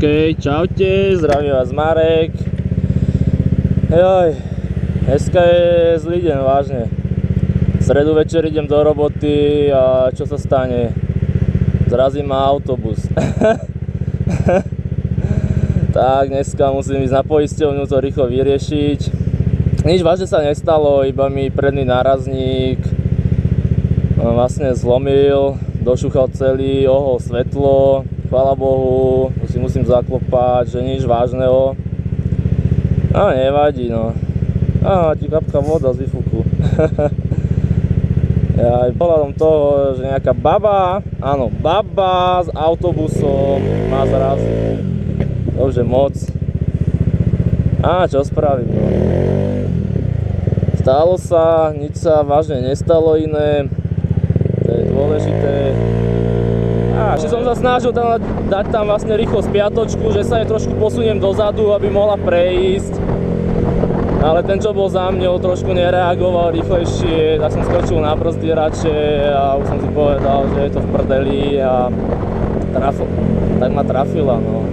OK, čaute, zdravím vás Marek. Joj, dneska je zlý deň, vážne. V stredu večer idem do roboty a čo sa stane? Zrazí ma autobus. Tak dneska musím ísť na poisťovňu to rýchlo vyriešiť. Nič vážne sa nestalo, iba mi predný nárazník vlastne zlomil, došúchal celý, ohol svetlo. Chvála Bohu, to si musím zaklopať, že nič vážneho. No nevadí, no. Á, ti kapka voda z výfuku. Ja aj pohľadom toho, že nejaká baba, áno, baba s autobusom má zrazy. To už je moc. Á, čo spravím, no. Stalo sa, nič sa vážne nestalo iné. To je dôležité. Ešte som sa snažil dať tam vlastne rýchlo spiatočku, že sa jej trošku posuniem dozadu, aby mohla prejsť. Ale ten, čo bol za mňou, trošku nereagoval rýchlejšie, tak som skočil na brzdy radšej a už som si povedal, že je to v prdeli a tak ma trafila, no.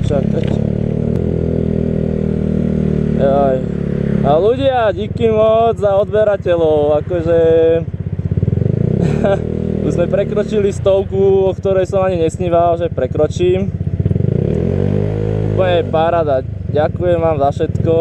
Čakať. Jaj. A ľudia, díky moc za odberateľov, akože už sme prekročili 100, o ktorej som ani nesníval, že prekročím. Úplne paráda, ďakujem vám za všetko.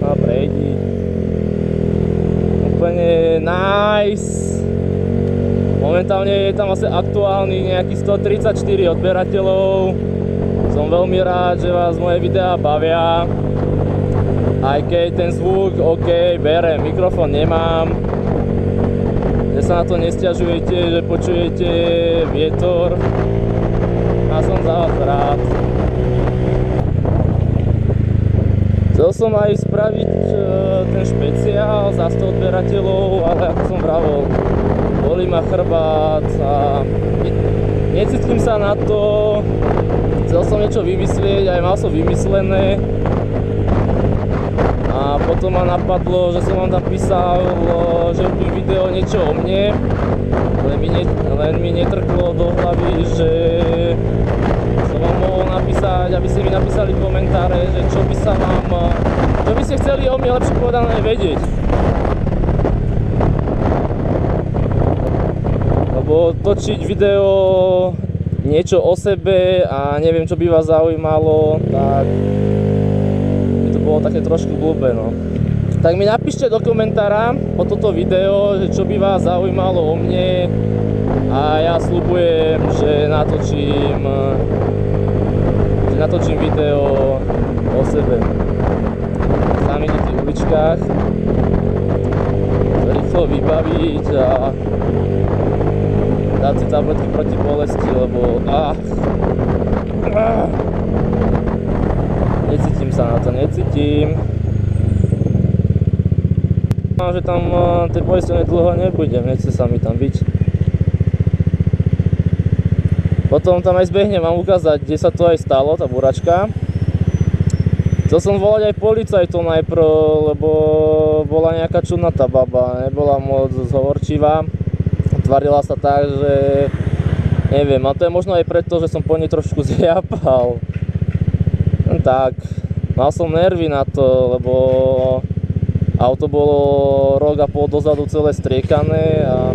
No prejdi. Úplne nice. Momentálne je tam asi aktuálny nejakých 134 odberateľov. Som veľmi rád, že vás moje videá bavia. Aj keď ten zvuk, OK, berem, mikrofón nemám. Že sa na to nesťažujete, že počujete vietor. A som za vás rád. Chcel som aj spraviť ten špeciál za 100 odberateľov, ale ako som vravel, bolí ma chrbát a necítim sa na to. Chcel som niečo vymyslieť, aj mal som vymyslené. A potom ma napadlo, že som vám tam písal, že urobím video niečo o mne. Len mi netrklo do hlavy, že som vám mohol napísať, aby ste mi napísali komentáre, že čo by ste chceli o mne lepšie povedané vedieť. Lebo točiť video niečo o sebe a neviem, čo by vás zaujímalo, tak to bolo také trošku blbé, no. Tak mi napíšte do komentára po toto video, že čo by vás zaujímalo o mne a ja sľubujem, že natočím video o sebe. V znamenitých uličkách, rýchlo vybaviť a dať si tabletky proti bolesti, lebo necítim sa na to, necítim. Že tam tej poisťovne dlho nebudem, nechce sa mi tam byť. Potom tam aj zbehnem vám ukázať, kde sa to aj stalo, tá búračka. Chcel som volať aj policajtov najprv, lebo bola nejaká čudná tá baba, nebola moc zhovorčivá. Tvarila sa tak, že neviem, a to je možno aj preto, že som po nej trošku zjapal. Tak, mal som nervy na to, lebo auto bolo rok a pol dozadu celé striekané a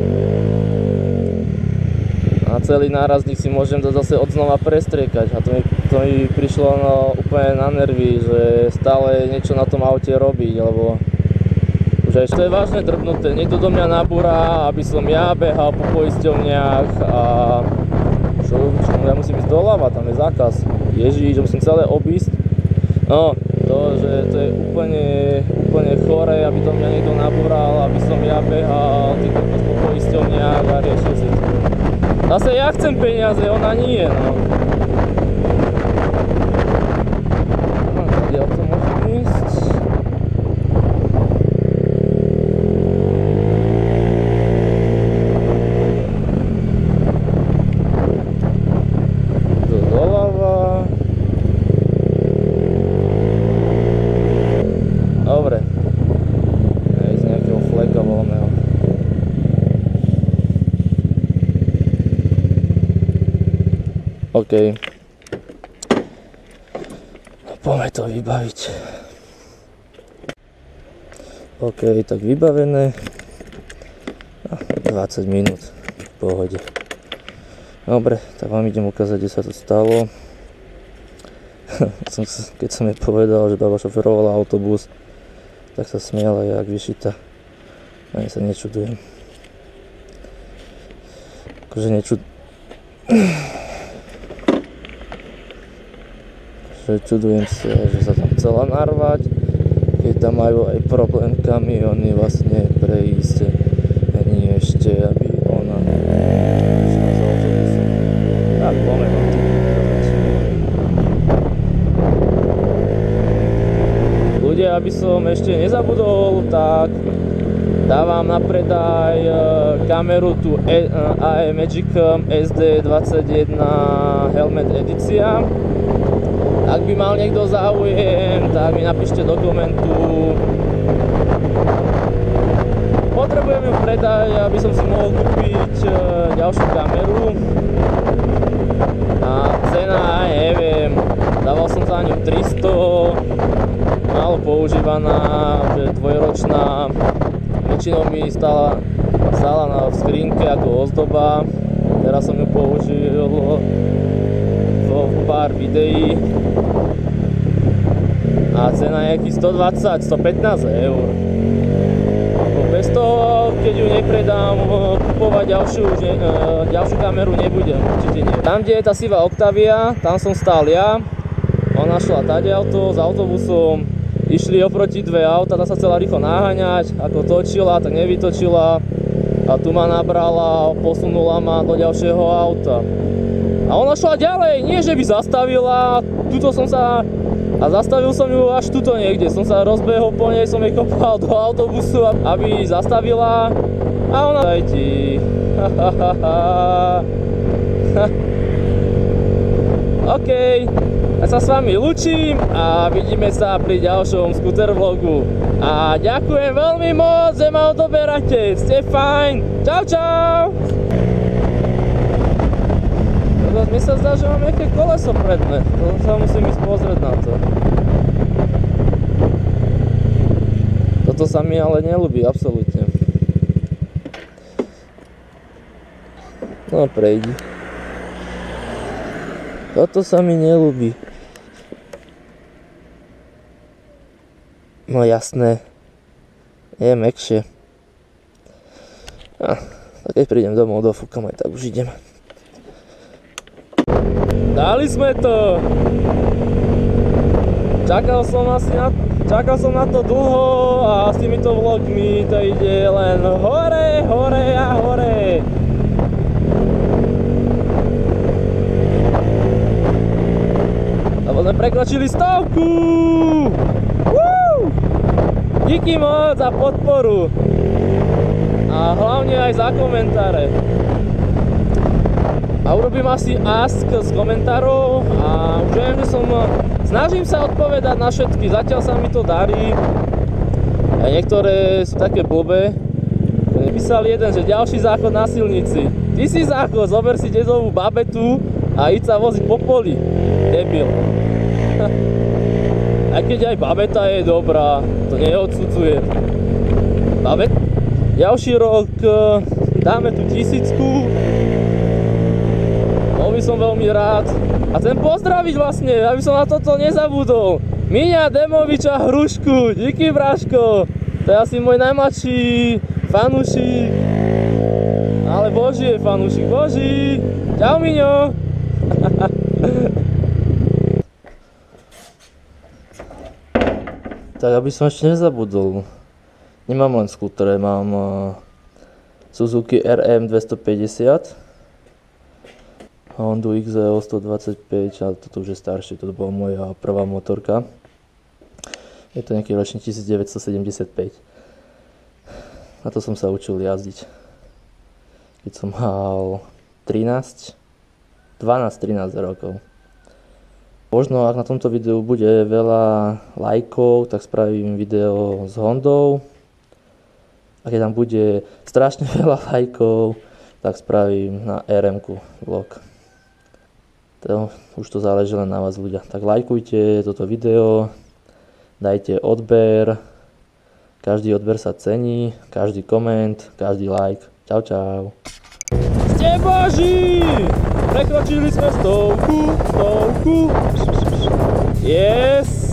celý nárazník si môžem zase odznova prestriekať a to mi prišlo úplne na nervy, že stále niečo na tom aute robiť, lebo už to je vážne drbnuté, niekto do mňa nabúra, aby som ja behal po poisťovniach a čo ja musím ísť doľava, tam je zákaz. Ježiš, musím celé obísť. No, to je úplne chore, aby do mňa niekto nabúral, aby som ja behal po poisťovniach a riešil si to. Zase ja chcem peniaze, ona nie, no. Kde o to môžem ísť? OK. Poďme to vybaviť. OK, tak vybavené. 20 minút v pohode. Dobre, tak vám idem ukázať, kde sa to stalo. Keď som jej povedal, že baba šoferovala autobus, tak sa smiala jak vyšita. Ani sa nečudujem. Akože čudujem sa, že sa tam chcela narvať, keď tam majú aj problém kamiony vlastne prejsť. Nie ešte, aby ona šla za autobusom. Tak, poďme vám to ukázať. Ľudia, aby som ešte nezabudol, tak dávam na predaj kameru tu AE Magic SD21 Helmet edícia. Ak by mal niekto záujem, tak mi napíšte do komentu. Potrebujem ju predať, aby som si mohol kúpiť ďalšiu kameru. A cena, neviem, dával som za ňu 300, málo používaná, dvojročná. Väčšinou mi stála v skrinke ako ozdoba. Teraz som ju použil vo pár videí. A cena je jakých 120-115 eur. Bez toho, keď ju nepredám, kupovať ďalšiu kameru nebudem, určite nie. Tam, kde je tá sivá Octavia, tam som stál ja. Ona šla tadiaľto s autobusom. Išli oproti dve auta, tá sa chcela rýchlo naháňať. Ako točila, tak nevytočila. A tu ma nabrala, posunula ma do ďalšieho auta. A ona šla ďalej, nie že by zastavila. A zastavil som ju až tuto niekde, som sa rozbehol po nej, som jej kopal do autobusu, aby zastavila. A ona dajti. OK, ja sa s vami lúčim a vidíme sa pri ďalšom scooter vlogu. A ďakujem veľmi moc, že ma odoberáte, ste fajn. Čau, čau. Mi sa zdá, že mám nejaké koleso predné, to sa musím ísť pozrieť na to. Toto sa mi ale neľúbi, absolútne. No prejdi. Toto sa mi neľúbi. No jasné. Je mäkšie. Tak keď prídem domov, dofúkam, aj tak už idem. Dali sme to! Čakal som na to dlho a s týmito vlogmi to ide len hore, hore a hore. Lebo sme prekročili 100! Díky moc za podporu a hlavne aj za komentáre. A urobím asi ask z komentárov a už viem, že snažím sa odpovedať na všetky, zatiaľ sa mi to darí. A niektoré sú také blbé. Písal jeden, že ďalší záchod na silnici. Ty si záchod, zober si dedovú babetu a íď sa voziť po poli. Debil. Aj keď aj babeta je dobrá, to neodsudzujem. Ďalší rok dáme tu 1000. Bol by som veľmi rád. A chcem pozdraviť vlastne, aby som na toto nezabudol. Míňa Demoviča Hrušku, díky Braško. To je asi môj najmladší fanúšik. Ale Boží je fanúšik, Boží. Čau Miňo. Tak aby som ešte nezabudol. Nemám len skútre, mám Suzuki RM 250. Hondu XL 125, ale toto už je staršie, toto bola moja prvá motorka. Je to nejaký ročník 1975. Na to som sa učil jazdiť. Keď som mal 12-13 rokov. Možno ak na tomto videu bude veľa lajkov, tak spravím video s Hondou. A keď tam bude strašne veľa lajkov, tak spravím na RM-ku vlog. Už to záleží len na vás, ľudia. Tak lajkujte toto video, dajte odber, každý odber sa cení, každý koment, každý like. Čau, čau. Ste boží! Prekročili sme stovku. Yes!